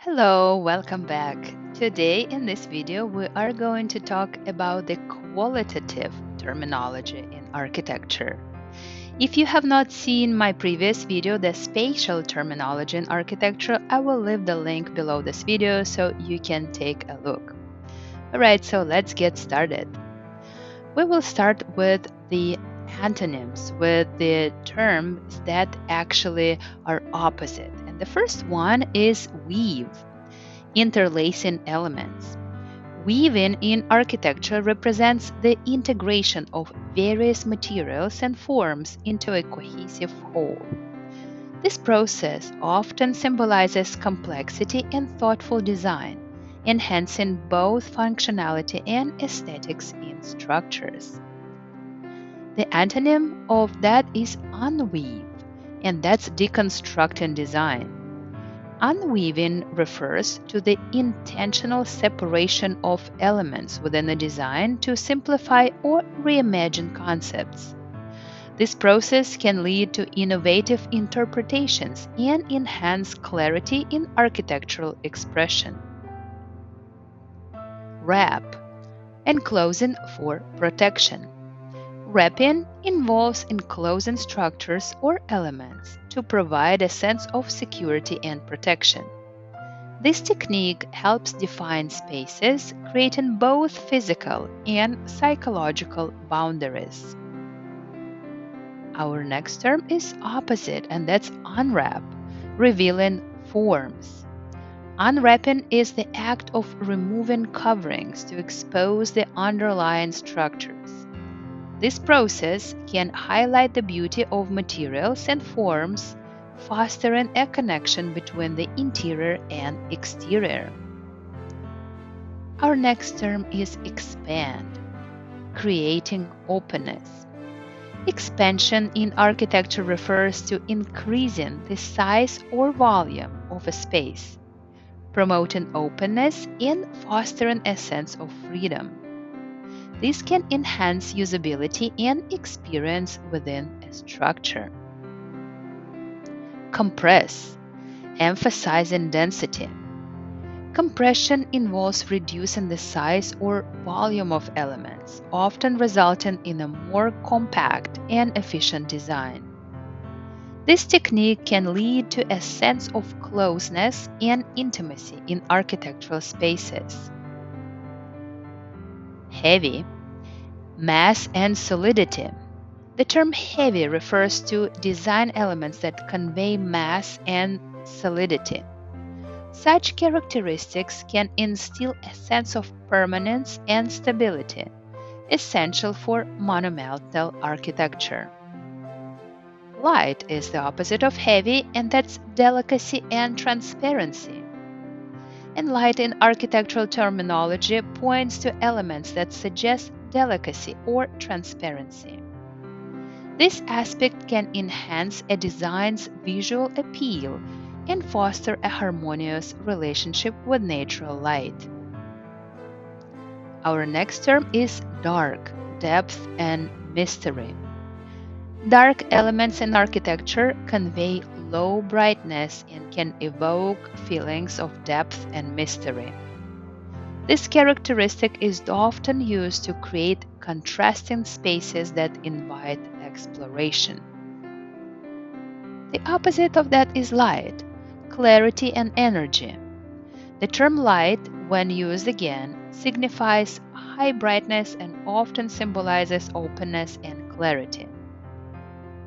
Hello, welcome back. Today in this video we are going to talk about the qualitative terminology in architecture. If you have not seen my previous video, the spatial terminology in architecture, I will leave the link below this video so you can take a look. Alright, so let's get started. We will start with the antonyms, with the terms that actually are opposite. And the first one is weave, interlacing elements. Weaving in architecture represents the integration of various materials and forms into a cohesive whole. This process often symbolizes complexity and thoughtful design, enhancing both functionality and aesthetics in structures. The antonym of that is unweave, and that's deconstructing design. Unweaving refers to the intentional separation of elements within a design to simplify or reimagine concepts. This process can lead to innovative interpretations and enhance clarity in architectural expression. Wrap, enclosing for protection. Wrapping involves enclosing structures or elements to provide a sense of security and protection. This technique helps define spaces, creating both physical and psychological boundaries. Our next term is opposite, and that's unwrap, revealing forms. Unwrapping is the act of removing coverings to expose the underlying structures. This process can highlight the beauty of materials and forms, fostering a connection between the interior and exterior. Our next term is expand, creating openness. Expansion in architecture refers to increasing the size or volume of a space, promoting openness and fostering a sense of freedom. This can enhance usability and experience within a structure. Compress, emphasizing density. Compression involves reducing the size or volume of elements, often resulting in a more compact and efficient design. This technique can lead to a sense of closeness and intimacy in architectural spaces. Heavy, mass and solidity. The term heavy refers to design elements that convey mass and solidity. Such characteristics can instill a sense of permanence and stability, essential for monumental architecture. Light is the opposite of heavy, and that's delicacy and transparency. And light in architectural terminology points to elements that suggest delicacy or transparency. This aspect can enhance a design's visual appeal and foster a harmonious relationship with natural light. Our next term is dark, depth, and mystery. Dark elements in architecture convey low brightness and can evoke feelings of depth and mystery. This characteristic is often used to create contrasting spaces that invite exploration. The opposite of that is light, clarity and energy. The term light, when used again, signifies high brightness and often symbolizes openness and clarity.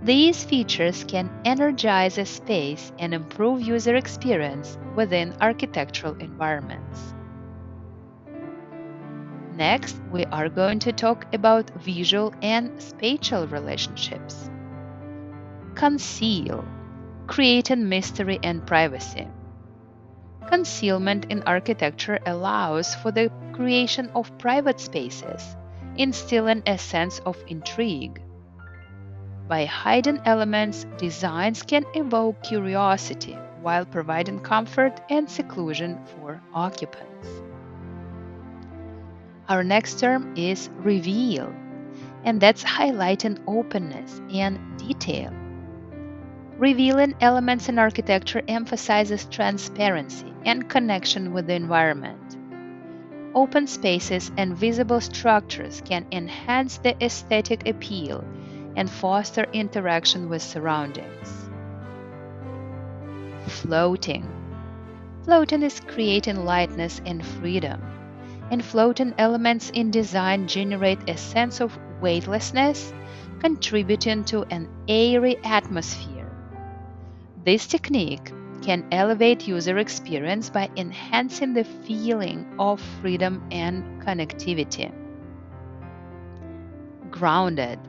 These features can energize a space and improve user experience within architectural environments. Next, we are going to talk about visual and spatial relationships. Conceal, creating mystery and privacy. Concealment in architecture allows for the creation of private spaces, instilling a sense of intrigue. By hiding elements, designs can evoke curiosity while providing comfort and seclusion for occupants. Our next term is reveal, and that's highlighting openness and detail. Revealing elements in architecture emphasizes transparency and connection with the environment. Open spaces and visible structures can enhance the aesthetic appeal and foster interaction with surroundings. Floating. Floating is creating lightness and freedom, and floating elements in design generate a sense of weightlessness, contributing to an airy atmosphere. This technique can elevate user experience by enhancing the feeling of freedom and connectivity. Grounded,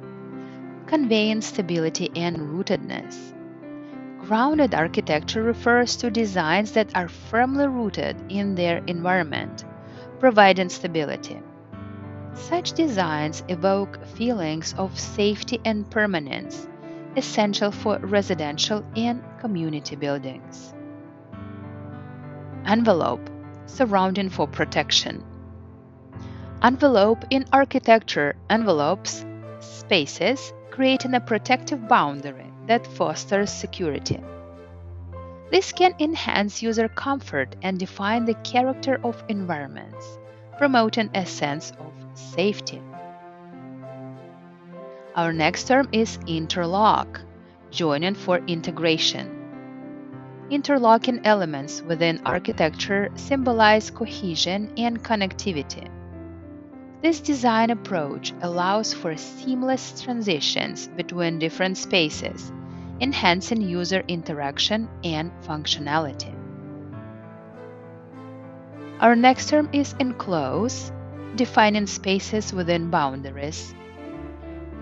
conveying stability and rootedness. Grounded architecture refers to designs that are firmly rooted in their environment, providing stability. Such designs evoke feelings of safety and permanence, essential for residential and community buildings. Envelope, surrounding for protection. Envelope in architecture envelopes spaces, creating a protective boundary that fosters security. This can enhance user comfort and define the character of environments, promoting a sense of safety. Our next term is interlock, joining for integration. Interlocking elements within architecture symbolize cohesion and connectivity. This design approach allows for seamless transitions between different spaces, enhancing user interaction and functionality. Our next term is enclose, defining spaces within boundaries.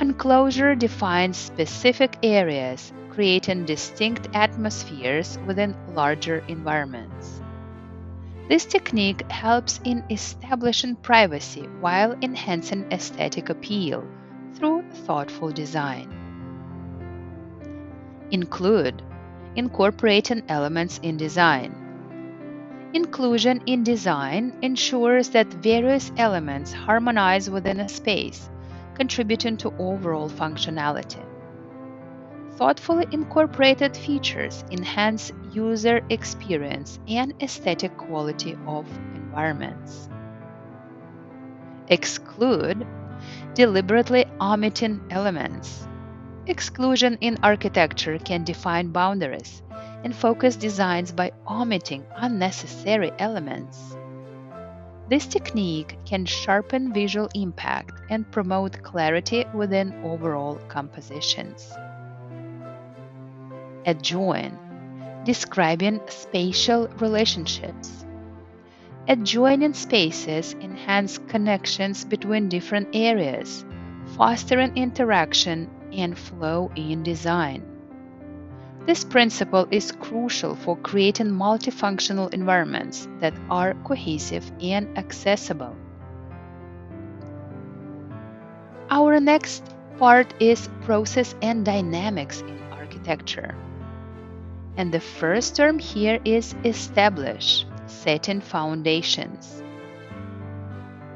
Enclosure defines specific areas, creating distinct atmospheres within larger environments. This technique helps in establishing privacy while enhancing aesthetic appeal through thoughtful design. Include, incorporating elements in design. Inclusion in design ensures that various elements harmonize within a space, contributing to overall functionality. Thoughtfully incorporated features enhance user experience and aesthetic quality of environments. Exclude, deliberately omitting elements. Exclusion in architecture can define boundaries and focus designs by omitting unnecessary elements. This technique can sharpen visual impact and promote clarity within overall compositions. Adjoin, describing spatial relationships. Adjoining spaces enhance connections between different areas, fostering interaction and flow in design. This principle is crucial for creating multifunctional environments that are cohesive and accessible. Our next part is process and dynamics in architecture. And the first term here is establish, setting foundations.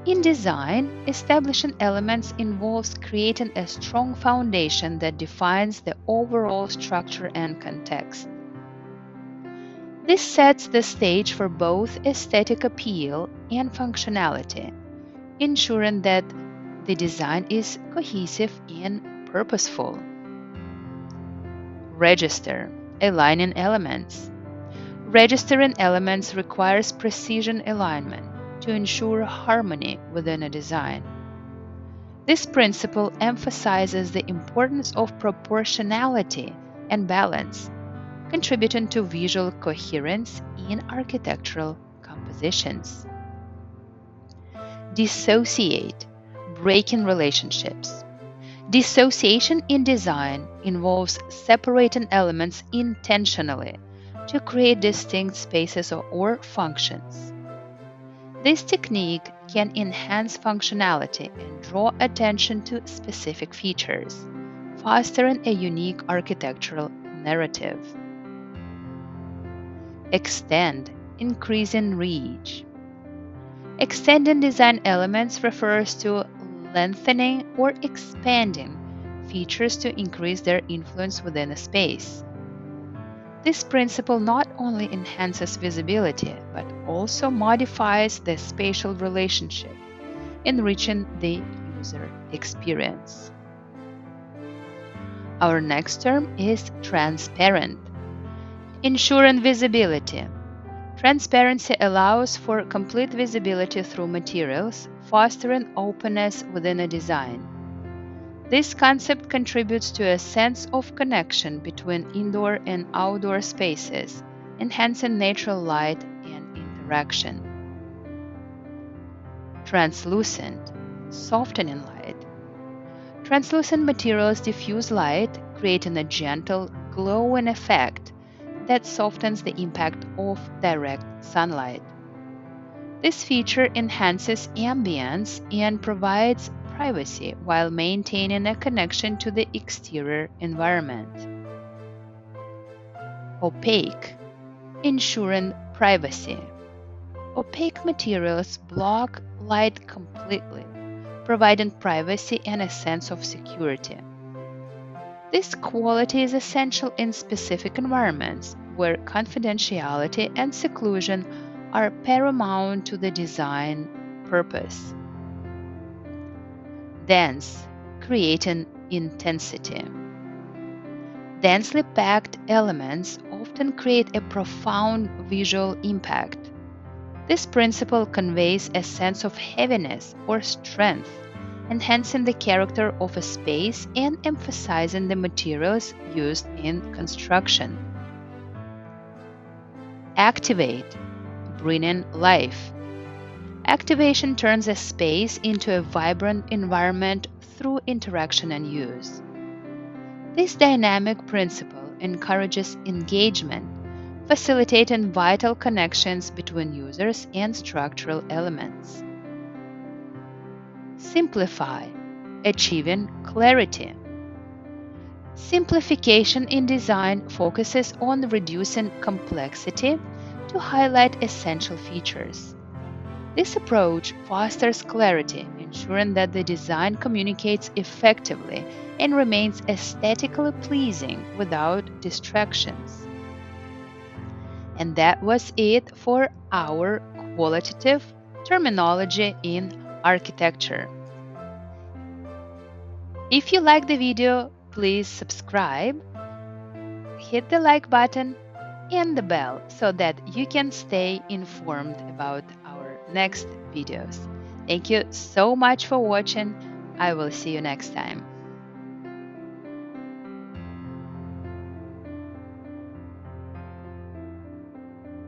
In design, establishing elements involves creating a strong foundation that defines the overall structure and context. This sets the stage for both aesthetic appeal and functionality, ensuring that the design is cohesive and purposeful. Register, aligning elements. Registering elements requires precision alignment to ensure harmony within a design. This principle emphasizes the importance of proportionality and balance, contributing to visual coherence in architectural compositions. Dissociate, breaking relationships. Dissociation in design involves separating elements intentionally to create distinct spaces or functions. This technique can enhance functionality and draw attention to specific features, fostering a unique architectural narrative. Extend, increasing reach. Extending design elements refers to lengthening or expanding features to increase their influence within a space. This principle not only enhances visibility but also modifies the spatial relationship, enriching the user experience. Our next term is transparent. Ensuring visibility. Transparency allows for complete visibility through materials, fostering openness within a design. This concept contributes to a sense of connection between indoor and outdoor spaces, enhancing natural light and interaction. Translucent, softening light. Translucent materials diffuse light, creating a gentle, glowing effect that softens the impact of direct sunlight. This feature enhances ambience and provides privacy while maintaining a connection to the exterior environment. Opaque, ensuring privacy. Opaque materials block light completely, providing privacy and a sense of security. This quality is essential in specific environments where confidentiality and seclusion are paramount to the design purpose. Dense, creating intensity. Densely packed elements often create a profound visual impact. This principle conveys a sense of heaviness or strength, enhancing the character of a space and emphasizing the materials used in construction. Activate, bringing life. Activation turns a space into a vibrant environment through interaction and use. This dynamic principle encourages engagement, facilitating vital connections between users and structural elements. Simplify, achieving clarity. Simplification in design focuses on reducing complexity to highlight essential features. This approach fosters clarity, ensuring that the design communicates effectively and remains aesthetically pleasing without distractions. And that was it for our qualitative terminology in architecture. If you like the video, please subscribe, hit the like button and the bell so that you can stay informed about our next videos. Thank you so much for watching. I will see you next time.